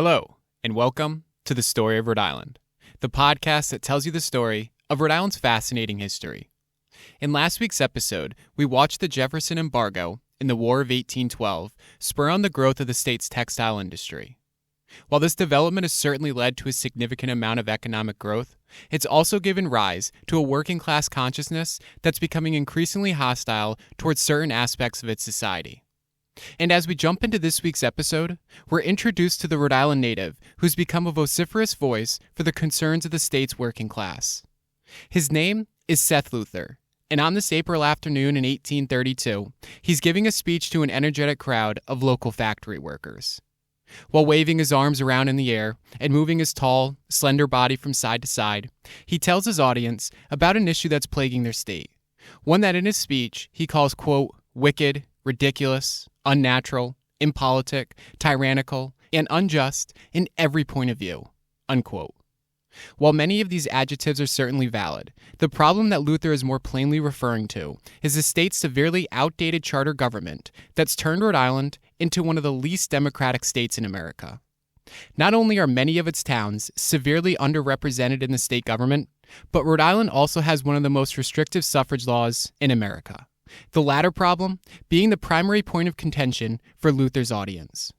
Hello, and welcome to The Story of Rhode Island, the podcast that tells you the story of Rhode Island's fascinating history. In last week's episode, we watched the Jefferson embargo in the War of 1812 spur on the growth of the state's textile industry. While this development has certainly led to a significant amount of economic growth, it's also given rise to a working-class consciousness that's becoming increasingly hostile towards certain aspects of its society. And as we jump into this week's episode, we're introduced to the Rhode Island native who's become a vociferous voice for the concerns of the state's working class. His name is Seth Luther, and on this April afternoon in 1832, he's giving a speech to an energetic crowd of local factory workers. While waving his arms around in the air and moving his tall, slender body from side to side, he tells his audience about an issue that's plaguing their state, one that in his speech he calls, quote, wicked, ridiculous, unnatural, impolitic, tyrannical, and unjust in every point of view, unquote. While many of these adjectives are certainly valid, the problem that Luther is more plainly referring to is the state's severely outdated charter government that's turned Rhode Island into one of the least democratic states in America. Not only are many of its towns severely underrepresented in the state government, but Rhode Island also has one of the most restrictive suffrage laws in America. The latter problem being the primary point of contention for Luther's audience.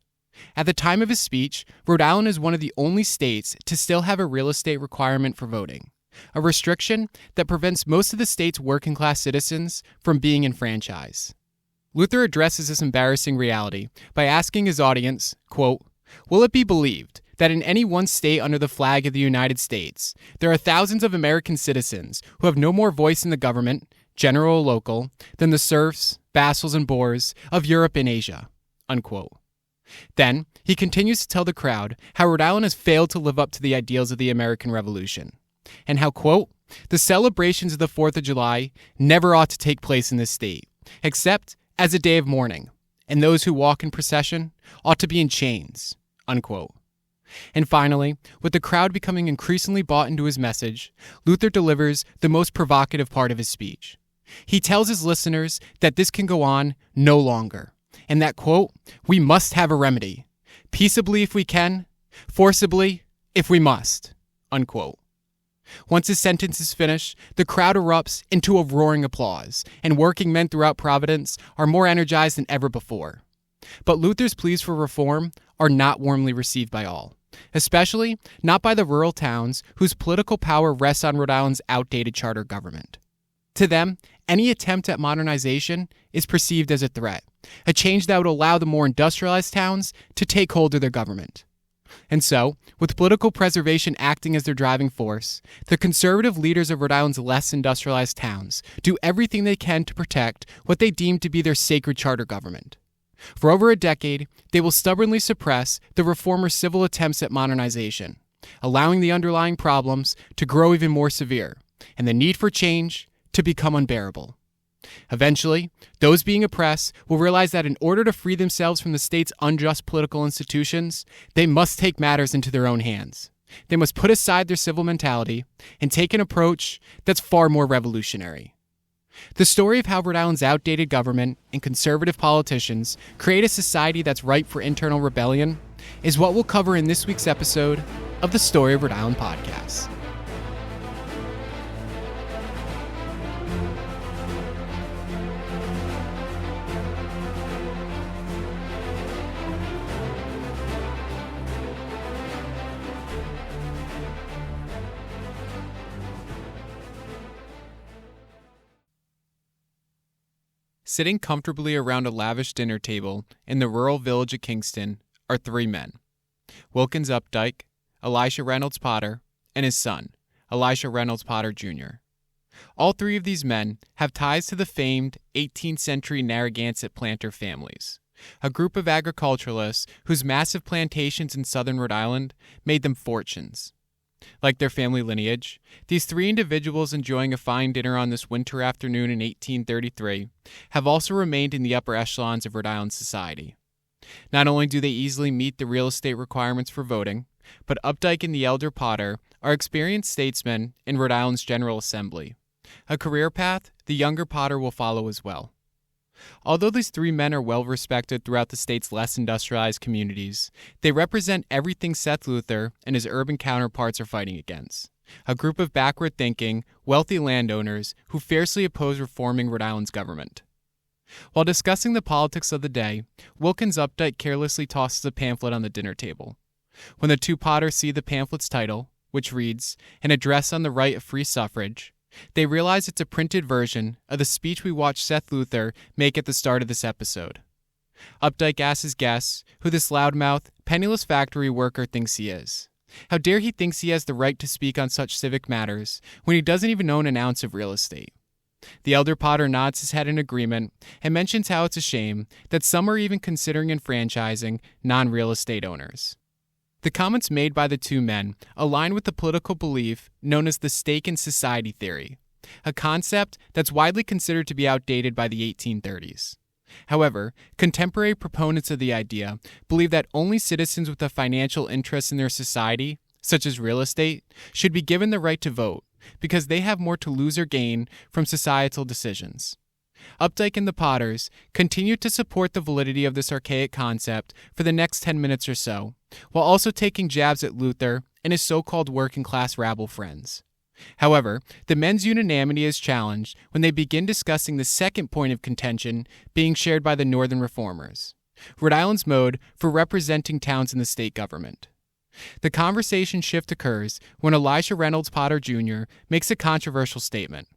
At the time of his speech, Rhode Island is one of the only states to still have a real estate requirement for voting, a restriction that prevents most of the state's working-class citizens from being enfranchised. Luther addresses this embarrassing reality by asking his audience, quote, will it be believed that in any one state under the flag of the United States, there are thousands of American citizens who have no more voice in the government, general or local, than the serfs, vassals, and boors of Europe and Asia, unquote. Then, he continues to tell the crowd how Rhode Island has failed to live up to the ideals of the American Revolution, and how, quote, the celebrations of the 4th of July never ought to take place in this state, except as a day of mourning, and those who walk in procession ought to be in chains, unquote. And finally, with the crowd becoming increasingly bought into his message, Luther delivers the most provocative part of his speech. He tells his listeners that this can go on no longer, and that, quote, we must have a remedy, peaceably if we can, forcibly if we must, unquote. Once his sentence is finished, the crowd erupts into a roaring applause, and working men throughout Providence are more energized than ever before. But Luther's pleas for reform are not warmly received by all, especially not by the rural towns whose political power rests on Rhode Island's outdated charter government. To them, any attempt at modernization is perceived as a threat, a change that would allow the more industrialized towns to take hold of their government. And so, with political preservation acting as their driving force, the conservative leaders of Rhode Island's less industrialized towns do everything they can to protect what they deem to be their sacred charter government. For over a decade, they will stubbornly suppress the reformers' civil attempts at modernization, allowing the underlying problems to grow even more severe, and the need for change to become unbearable. Eventually, those being oppressed will realize that in order to free themselves from the state's unjust political institutions, they must take matters into their own hands. They must put aside their civil mentality and take an approach that's far more revolutionary. The story of how Rhode Island's outdated government and conservative politicians create a society that's ripe for internal rebellion is what we'll cover in this week's episode of the Story of Rhode Island podcast. Sitting comfortably around a lavish dinner table in the rural village of Kingston are three men: Wilkins Updike, Elisha Reynolds Potter, and his son, Elisha Reynolds Potter Jr. All three of these men have ties to the famed 18th century Narragansett planter families, a group of agriculturalists whose massive plantations in southern Rhode Island made them fortunes. Like their family lineage, these three individuals enjoying a fine dinner on this winter afternoon in 1833 have also remained in the upper echelons of Rhode Island society. Not only do they easily meet the real estate requirements for voting, but Updike and the elder Potter are experienced statesmen in Rhode Island's General Assembly, a career path the younger Potter will follow as well. Although these three men are well respected throughout the state's less industrialized communities, they represent everything Seth Luther and his urban counterparts are fighting against. A group of backward-thinking, wealthy landowners who fiercely oppose reforming Rhode Island's government. While discussing the politics of the day, Wilkins Updike carelessly tosses a pamphlet on the dinner table. When the two Potters see the pamphlet's title, which reads, "An Address on the Right of Free Suffrage," they realize it's a printed version of the speech we watched Seth Luther make at the start of this episode. Updike asks his guests who this loudmouth, penniless factory worker thinks he is. How dare he thinks he has the right to speak on such civic matters when he doesn't even own an ounce of real estate? The elder Potter nods his head in agreement and mentions how it's a shame that some are even considering enfranchising non-real estate owners. The comments made by the two men align with the political belief known as the stake in society theory, a concept that's widely considered to be outdated by the 1830s. However, contemporary proponents of the idea believe that only citizens with a financial interest in their society, such as real estate, should be given the right to vote because they have more to lose or gain from societal decisions. Updike and the Potters continue to support the validity of this archaic concept for the next 10 minutes or so, while also taking jabs at Luther and his so-called working-class rabble friends. However, the men's unanimity is challenged when they begin discussing the second point of contention being shared by the Northern reformers, Rhode Island's mode for representing towns in the state government. The conversation shift occurs when Elisha Reynolds Potter Jr. makes a controversial statement.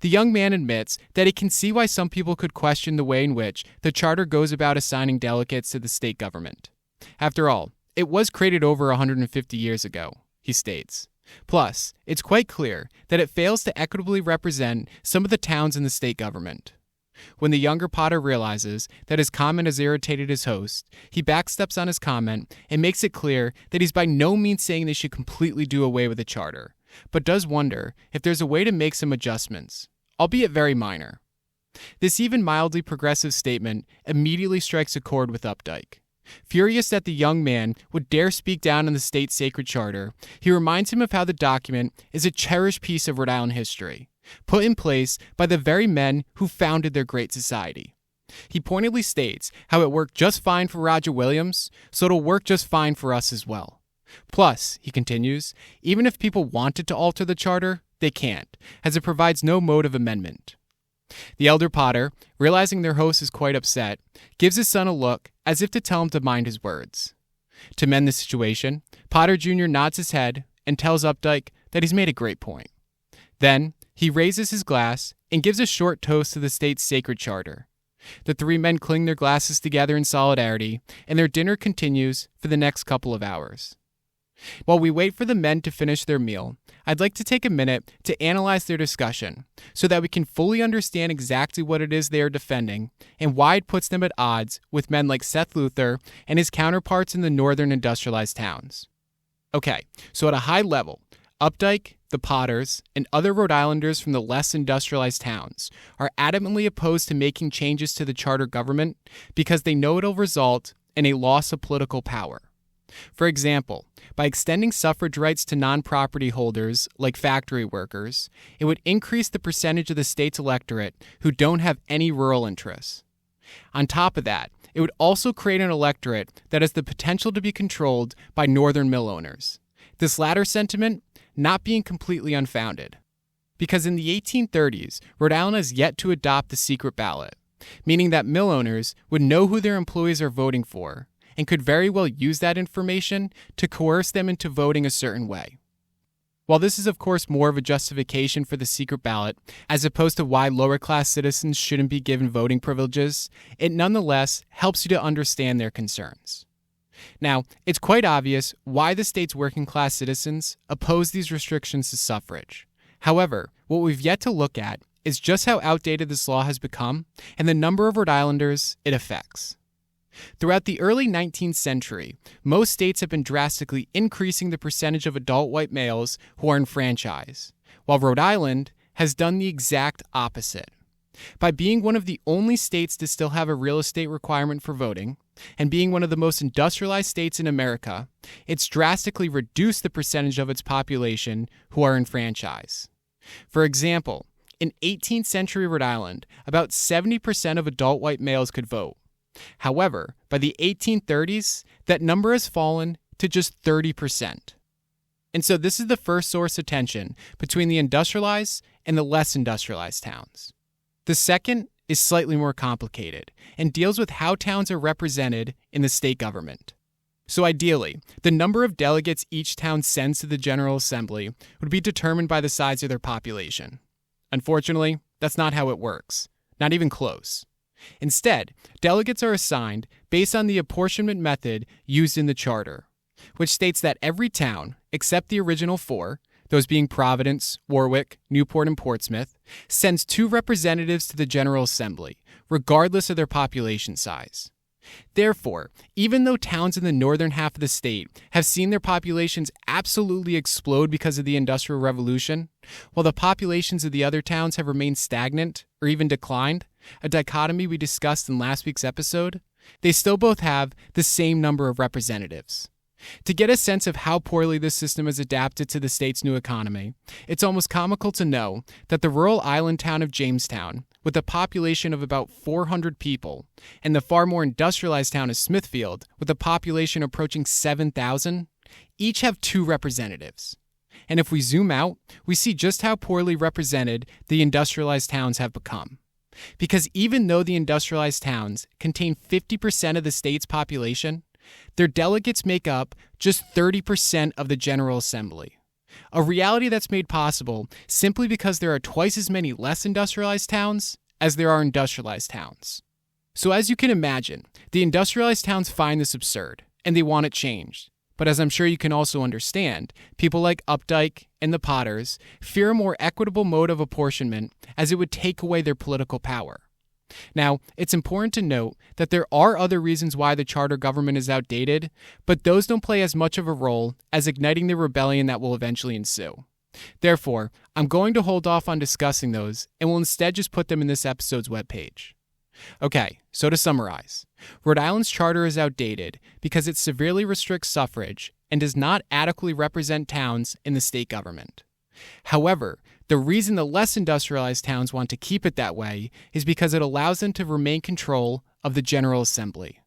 The young man admits that he can see why some people could question the way in which the charter goes about assigning delegates to the state government. After all, it was created over 150 years ago, he states. Plus, it's quite clear that it fails to equitably represent some of the towns in the state government. When the younger Potter realizes that his comment has irritated his host, he backsteps on his comment and makes it clear that he's by no means saying they should completely do away with the charter, but does wonder if there's a way to make some adjustments, albeit very minor. This even mildly progressive statement immediately strikes a chord with Updike. Furious that the young man would dare speak down on the state's sacred charter, he reminds him of how the document is a cherished piece of Rhode Island history, put in place by the very men who founded their great society. He pointedly states how it worked just fine for Roger Williams, so it'll work just fine for us as well. Plus, he continues, even if people wanted to alter the charter, they can't, as it provides no mode of amendment. The elder Potter, realizing their host is quite upset, gives his son a look as if to tell him to mind his words. To mend the situation, Potter Jr. nods his head and tells Updike that he's made a great point. Then, he raises his glass and gives a short toast to the state's sacred charter. The three men cling their glasses together in solidarity, and their dinner continues for the next couple of hours. While we wait for the men to finish their meal, I'd like to take a minute to analyze their discussion so that we can fully understand exactly what it is they are defending and why it puts them at odds with men like Seth Luther and his counterparts in the northern industrialized towns. Okay, so at a high level, Updike, the Potters, and other Rhode Islanders from the less industrialized towns are adamantly opposed to making changes to the charter government because they know it'll result in a loss of political power. For example, by extending suffrage rights to non-property holders like factory workers, it would increase the percentage of the state's electorate who don't have any rural interests. On top of that, it would also create an electorate that has the potential to be controlled by northern mill owners. This latter sentiment not being completely unfounded. Because in the 1830s, Rhode Island has yet to adopt the secret ballot, meaning that mill owners would know who their employees are voting for, and could very well use that information to coerce them into voting a certain way. While this is of course more of a justification for the secret ballot, as opposed to why lower-class citizens shouldn't be given voting privileges, it nonetheless helps you to understand their concerns. Now, it's quite obvious why the state's working-class citizens oppose these restrictions to suffrage. However, what we've yet to look at is just how outdated this law has become and the number of Rhode Islanders it affects. Throughout the early 19th century, most states have been drastically increasing the percentage of adult white males who are enfranchised, while Rhode Island has done the exact opposite. By being one of the only states to still have a real estate requirement for voting, and being one of the most industrialized states in America, it's drastically reduced the percentage of its population who are enfranchised. For example, in 18th century Rhode Island, about 70% of adult white males could vote. However, by the 1830s, that number has fallen to just 30%. And so this is the first source of tension between the industrialized and the less industrialized towns. The second is slightly more complicated and deals with how towns are represented in the state government. So ideally, the number of delegates each town sends to the General Assembly would be determined by the size of their population. Unfortunately, that's not how it works. Not even close. Instead, delegates are assigned based on the apportionment method used in the charter, which states that every town, except the original 4, those being Providence, Warwick, Newport, and Portsmouth, sends 2 representatives to the General Assembly, regardless of their population size. Therefore, even though towns in the northern half of the state have seen their populations absolutely explode because of the Industrial Revolution, while the populations of the other towns have remained stagnant or even declined, a dichotomy we discussed in last week's episode, they still both have the same number of representatives. To get a sense of how poorly this system has adapted to the state's new economy, it's almost comical to know that the rural island town of Jamestown, with a population of about 400 people, and the far more industrialized town of Smithfield, with a population approaching 7,000, each have 2 representatives. And if we zoom out, we see just how poorly represented the industrialized towns have become. Because even though the industrialized towns contain 50% of the state's population, their delegates make up just 30% of the General Assembly. A reality that's made possible simply because there are twice as many less industrialized towns as there are industrialized towns. So as you can imagine, the industrialized towns find this absurd, and they want it changed. But as I'm sure you can also understand, people like Updike and the Potters fear a more equitable mode of apportionment as it would take away their political power. Now, it's important to note that there are other reasons why the charter government is outdated, but those don't play as much of a role as igniting the rebellion that will eventually ensue. Therefore, I'm going to hold off on discussing those and will instead just put them in this episode's webpage. Okay, so to summarize, Rhode Island's charter is outdated because it severely restricts suffrage and does not adequately represent towns in the state government. However, the reason the less industrialized towns want to keep it that way is because it allows them to remain control of the General Assembly.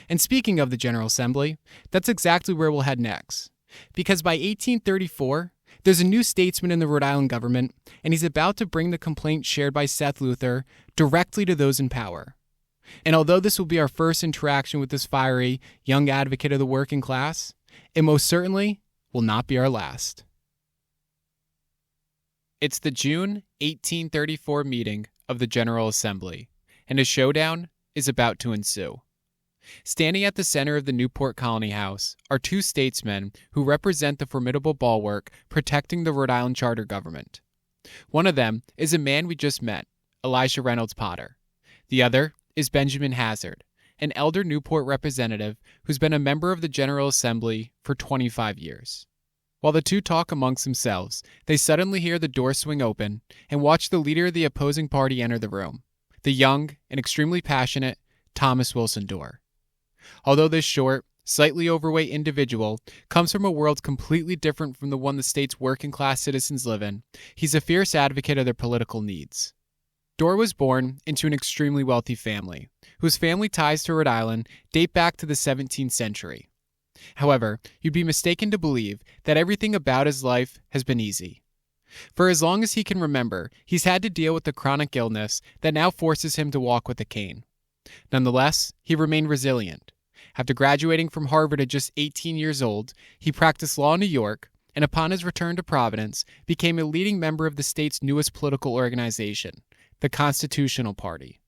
And speaking of the General Assembly, that's exactly where we'll head next. Because by 1834, there's a new statesman in the Rhode Island government, and he's about to bring the complaint shared by Seth Luther directly to those in power. And although this will be our first interaction with this fiery, young advocate of the working class, it most certainly will not be our last. It's the June 1834 meeting of the General Assembly, and a showdown is about to ensue. Standing at the center of the Newport Colony House are 2 statesmen who represent the formidable bulwark protecting the Rhode Island charter government. One of them is a man we just met, Elisha Reynolds Potter. The other is Benjamin Hazard, an elder Newport representative who's been a member of the General Assembly for 25 years. While the 2 talk amongst themselves, they suddenly hear the door swing open and watch the leader of the opposing party enter the room, the young and extremely passionate Thomas Wilson Dorr. Although this short, slightly overweight individual comes from a world completely different from the one the state's working-class citizens live in, he's a fierce advocate of their political needs. Dorr was born into an extremely wealthy family, whose family ties to Rhode Island date back to the 17th century. However, you'd be mistaken to believe that everything about his life has been easy. For as long as he can remember, he's had to deal with the chronic illness that now forces him to walk with a cane. Nonetheless, he remained resilient. After graduating from Harvard at just 18 years old, he practiced law in New York, and upon his return to Providence, became a leading member of the state's newest political organization, the Constitutional Party.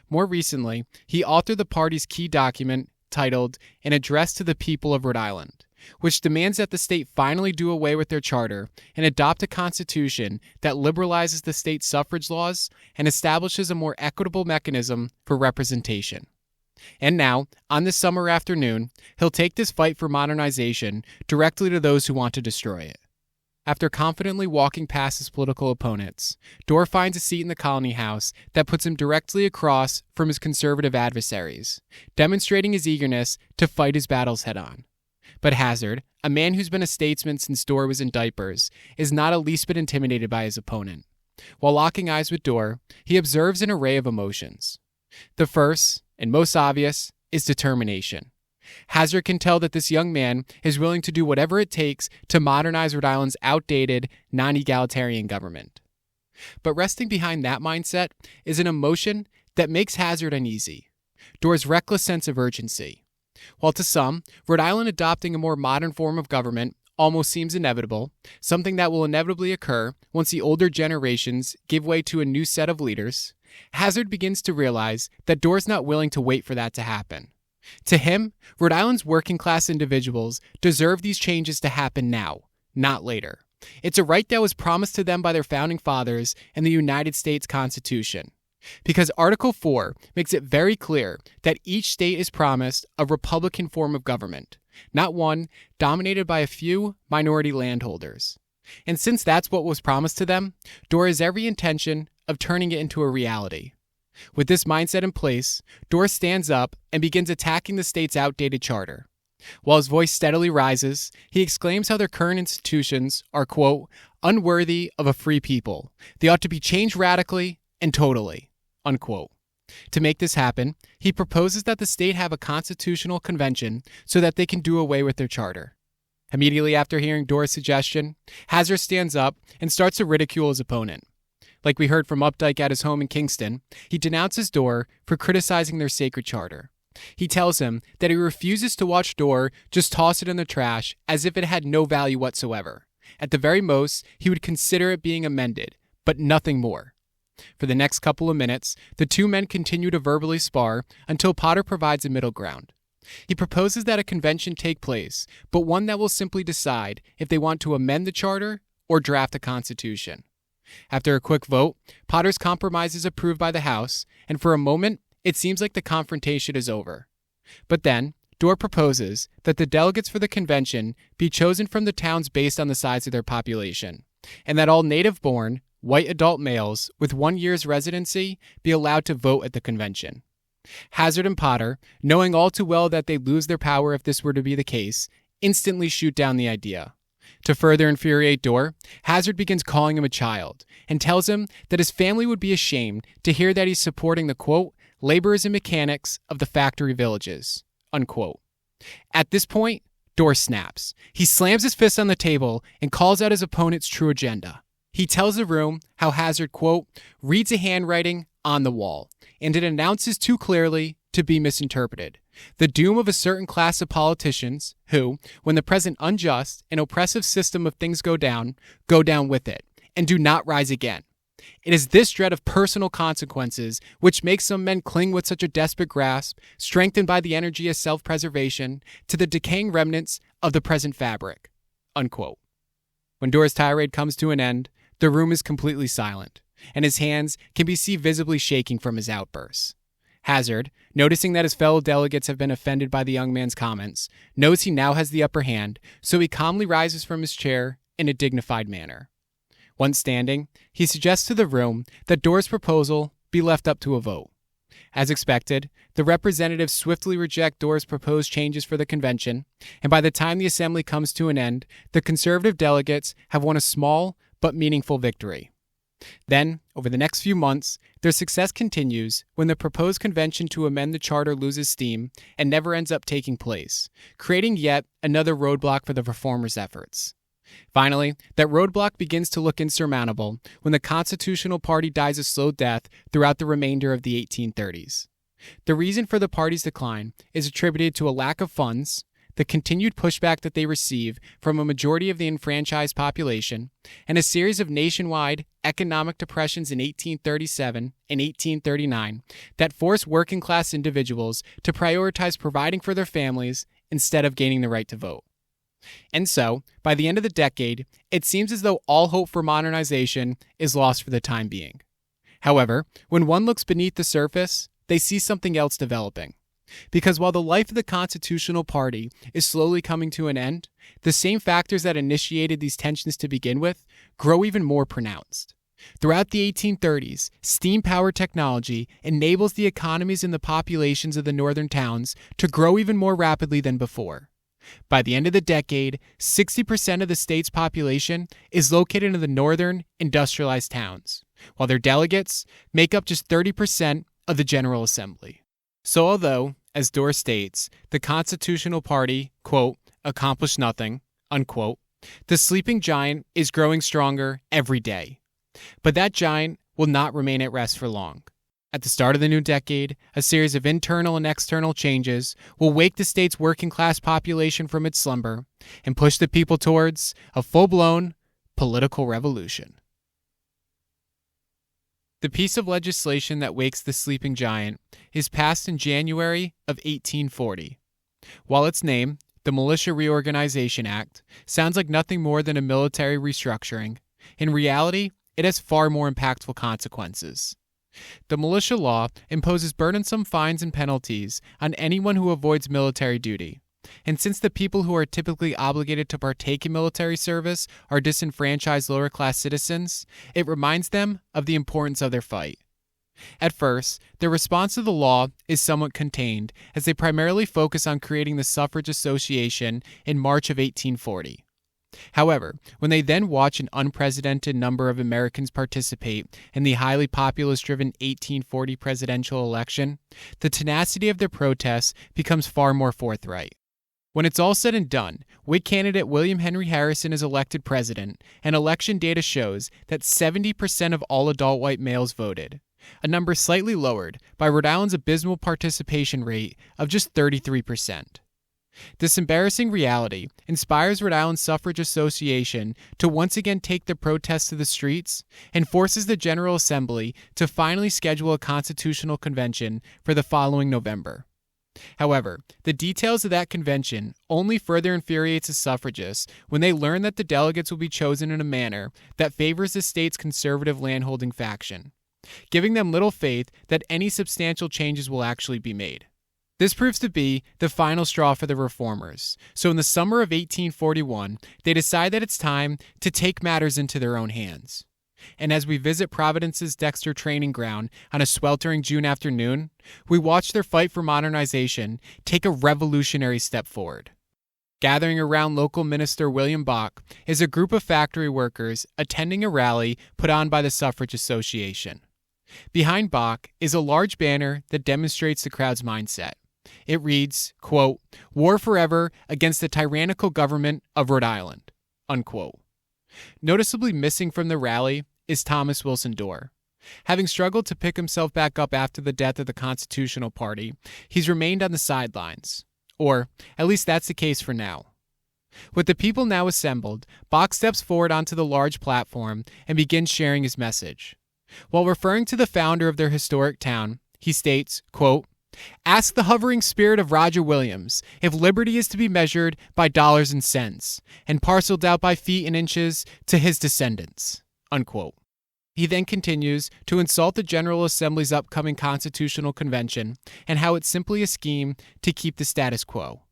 More recently, he authored the party's key document titled An Address to the People of Rhode Island, which demands that the state finally do away with their charter and adopt a constitution that liberalizes the state's suffrage laws and establishes a more equitable mechanism for representation. And now, on this summer afternoon, he'll take this fight for modernization directly to those who want to destroy it. After confidently walking past his political opponents, Dorr finds a seat in the Colony House that puts him directly across from his conservative adversaries, demonstrating his eagerness to fight his battles head-on. But Hazard, a man who's been a statesman since Dorr was in diapers, is not a least bit intimidated by his opponent. While locking eyes with Dorr, he observes an array of emotions. The first, and most obvious, is determination. Hazard can tell that this young man is willing to do whatever it takes to modernize Rhode Island's outdated, non-egalitarian government. But resting behind that mindset is an emotion that makes Hazard uneasy: Dorr's reckless sense of urgency. While to some, Rhode Island adopting a more modern form of government almost seems inevitable, something that will inevitably occur once the older generations give way to a new set of leaders, Hazard begins to realize that Dorr's not willing to wait for that to happen. To him, Rhode Island's working-class individuals deserve these changes to happen now, not later. It's a right that was promised to them by their founding fathers in the United States Constitution, because Article 4 makes it very clear that each state is promised a Republican form of government, not one dominated by a few minority landholders. And since that's what was promised to them, Dorr has every intention of turning it into a reality. With this mindset in place, Dorr stands up and begins attacking the state's outdated charter. While his voice steadily rises, he exclaims how their current institutions are, quote, unworthy of a free people. They ought to be changed radically and totally, unquote. To make this happen, he proposes that the state have a constitutional convention so that they can do away with their charter. Immediately after hearing Dorr's suggestion, Hazard stands up and starts to ridicule his opponent. Like we heard from Updike at his home in Kingston, he denounces Dorr for criticizing their sacred charter. He tells him that he refuses to watch Dorr just toss it in the trash as if it had no value whatsoever. At the very most, he would consider it being amended, but nothing more. For the next couple of minutes, the two men continue to verbally spar until Potter provides a middle ground. He proposes that a convention take place, but one that will simply decide if they want to amend the charter or draft a constitution. After a quick vote, Potter's compromise is approved by the House, and for a moment, it seems like the confrontation is over. But then, Dorr proposes that the delegates for the convention be chosen from the towns based on the size of their population, and that all native-born, white adult males with 1 year's residency be allowed to vote at the convention. Hazard and Potter, knowing all too well that they'd lose their power if this were to be the case, instantly shoot down the idea. To further infuriate Dorr, Hazard begins calling him a child and tells him that his family would be ashamed to hear that he's supporting the, quote, laborers and mechanics of the factory villages, unquote. At this point, Dorr snaps. He slams his fist on the table and calls out his opponent's true agenda. He tells the room how Hazard, quote, reads a handwriting on the wall, and it announces too clearly to be misinterpreted the doom of a certain class of politicians who, when the present unjust and oppressive system of things go down with it, and do not rise again. It is this dread of personal consequences which makes some men cling with such a desperate grasp, strengthened by the energy of self-preservation, to the decaying remnants of the present fabric, unquote. When Dorr's tirade comes to an end, the room is completely silent, and his hands can be seen visibly shaking from his outbursts. Hazard, noticing that his fellow delegates have been offended by the young man's comments, knows he now has the upper hand, so he calmly rises from his chair in a dignified manner. Once standing, he suggests to the room that Dorr's proposal be left up to a vote. As expected, the representatives swiftly reject Dorr's proposed changes for the convention, and by the time the assembly comes to an end, the conservative delegates have won a small but meaningful victory. Then, over the next few months, their success continues when the proposed convention to amend the charter loses steam and never ends up taking place, creating yet another roadblock for the reformers' efforts. Finally, that roadblock begins to look insurmountable when the Constitutional Party dies a slow death throughout the remainder of the 1830s. The reason for the party's decline is attributed to a lack of funds, the continued pushback that they receive from a majority of the enfranchised population, and a series of nationwide economic depressions in 1837 and 1839 that force working-class individuals to prioritize providing for their families instead of gaining the right to vote. And so, by the end of the decade, it seems as though all hope for modernization is lost for the time being. However, when one looks beneath the surface, they see something else developing. Because while the life of the Constitutional Party is slowly coming to an end, the same factors that initiated these tensions to begin with grow even more pronounced. Throughout the 1830s, steam-powered technology enables the economies and the populations of the northern towns to grow even more rapidly than before. By the end of the decade, 60% of the state's population is located in the northern, industrialized towns, while their delegates make up just 30% of the General Assembly. So although, as Dorr states, the Constitutional Party, quote, accomplished nothing, unquote, the sleeping giant is growing stronger every day. But that giant will not remain at rest for long. At the start of the new decade, a series of internal and external changes will wake the state's working-class population from its slumber and push the people towards a full-blown political revolution. The piece of legislation that wakes the sleeping giant is passed in January of 1840. While its name, the Militia Reorganization Act, sounds like nothing more than a military restructuring, in reality, it has far more impactful consequences. The militia law imposes burdensome fines and penalties on anyone who avoids military duty. And since the people who are typically obligated to partake in military service are disenfranchised lower-class citizens, it reminds them of the importance of their fight. At first, their response to the law is somewhat contained, as they primarily focus on creating the Suffrage Association in March of 1840. However, when they then watch an unprecedented number of Americans participate in the highly populace-driven 1840 presidential election, the tenacity of their protests becomes far more forthright. When it's all said and done, Whig candidate William Henry Harrison is elected president, and election data shows that 70% of all adult white males voted, a number slightly lowered by Rhode Island's abysmal participation rate of just 33%. This embarrassing reality inspires Rhode Island Suffrage Association to once again take the protests to the streets and forces the General Assembly to finally schedule a constitutional convention for the following November. However, the details of that convention only further infuriates the suffragists when they learn that the delegates will be chosen in a manner that favors the state's conservative landholding faction, giving them little faith that any substantial changes will actually be made. This proves to be the final straw for the reformers, so in the summer of 1841, they decide that it's time to take matters into their own hands. And as we visit Providence's Dexter training ground on a sweltering June afternoon, we watch their fight for modernization take a revolutionary step forward. Gathering around local minister William Bach is a group of factory workers attending a rally put on by the Suffrage Association. Behind Bach is a large banner that demonstrates the crowd's mindset. It reads, quote, "War forever against the tyrannical government of Rhode Island," unquote. Noticeably missing from the rally is Thomas Wilson Dorr. Having struggled to pick himself back up after the death of the Constitutional Party, he's remained on the sidelines. Or, at least that's the case for now. With the people now assembled, Bach steps forward onto the large platform and begins sharing his message. While referring to the founder of their historic town, he states, quote, "Ask the hovering spirit of Roger Williams if liberty is to be measured by dollars and cents, and parceled out by feet and inches to his descendants," unquote. He then continues to insult the General Assembly's upcoming constitutional convention and how it's simply a scheme to keep the status quo.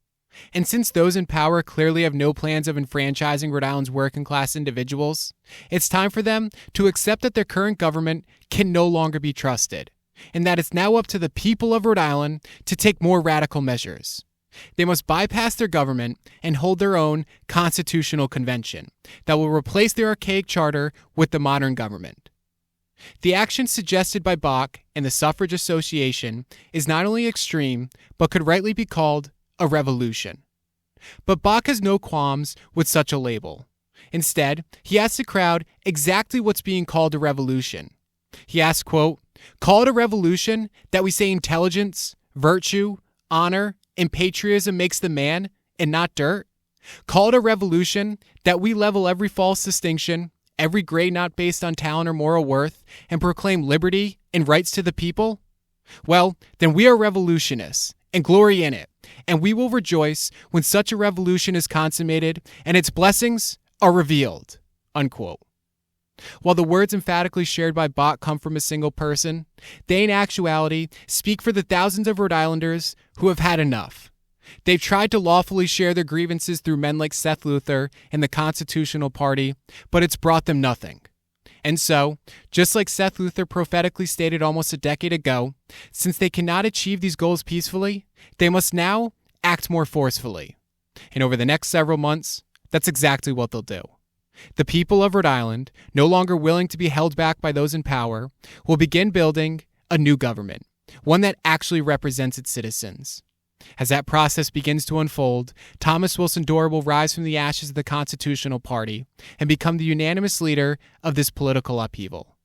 And since those in power clearly have no plans of enfranchising Rhode Island's working-class individuals, it's time for them to accept that their current government can no longer be trusted, and that it's now up to the people of Rhode Island to take more radical measures. They must bypass their government and hold their own constitutional convention that will replace their archaic charter with the modern government. The action suggested by Bach and the Suffrage Association is not only extreme, but could rightly be called a revolution. But Bach has no qualms with such a label. Instead, he asks the crowd exactly what's being called a revolution. He asks, quote, "Call it a revolution that we say intelligence, virtue, honor, and patriotism makes the man, and not dirt? Call it a revolution that we level every false distinction, every grade not based on talent or moral worth, and proclaim liberty and rights to the people? Well, then we are revolutionists and glory in it, and we will rejoice when such a revolution is consummated and its blessings are revealed," unquote. While the words emphatically shared by Bach come from a single person, they in actuality speak for the thousands of Rhode Islanders who have had enough. They've tried to lawfully share their grievances through men like Seth Luther and the Constitutional Party, but it's brought them nothing. And so, just like Seth Luther prophetically stated almost a decade ago, since they cannot achieve these goals peacefully, they must now act more forcefully. And over the next several months, that's exactly what they'll do. The people of Rhode Island, no longer willing to be held back by those in power, will begin building a new government, one that actually represents its citizens. As that process begins to unfold, Thomas Wilson Dorr will rise from the ashes of the Constitutional Party and become the unanimous leader of this political upheaval.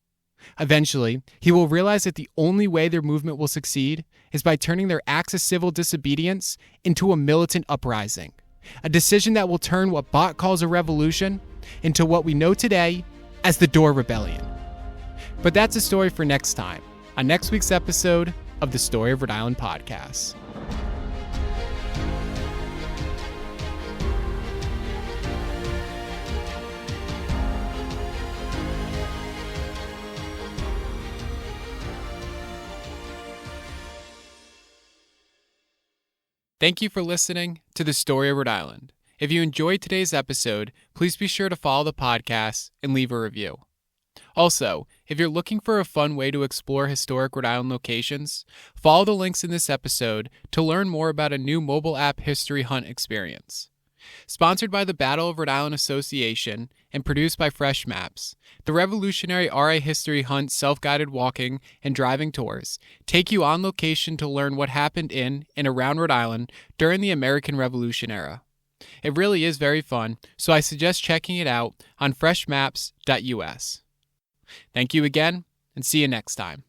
Eventually, he will realize that the only way their movement will succeed is by turning their acts of civil disobedience into a militant uprising, a decision that will turn what Bott calls a revolution into what we know today as the Dorr Rebellion. But that's a story for next time, on next week's episode of the Story of Rhode Island podcast. Thank you for listening to the Story of Rhode Island. If you enjoyed today's episode, please be sure to follow the podcast and leave a review. Also, if you're looking for a fun way to explore historic Rhode Island locations, follow the links in this episode to learn more about a new mobile app history hunt experience. Sponsored by the Battle of Rhode Island Association and produced by Fresh Maps, the revolutionary RA History Hunt self-guided walking and driving tours take you on location to learn what happened in and around Rhode Island during the American Revolution era. It really is very fun, so I suggest checking it out on freshmaps.us. Thank you again, and see you next time.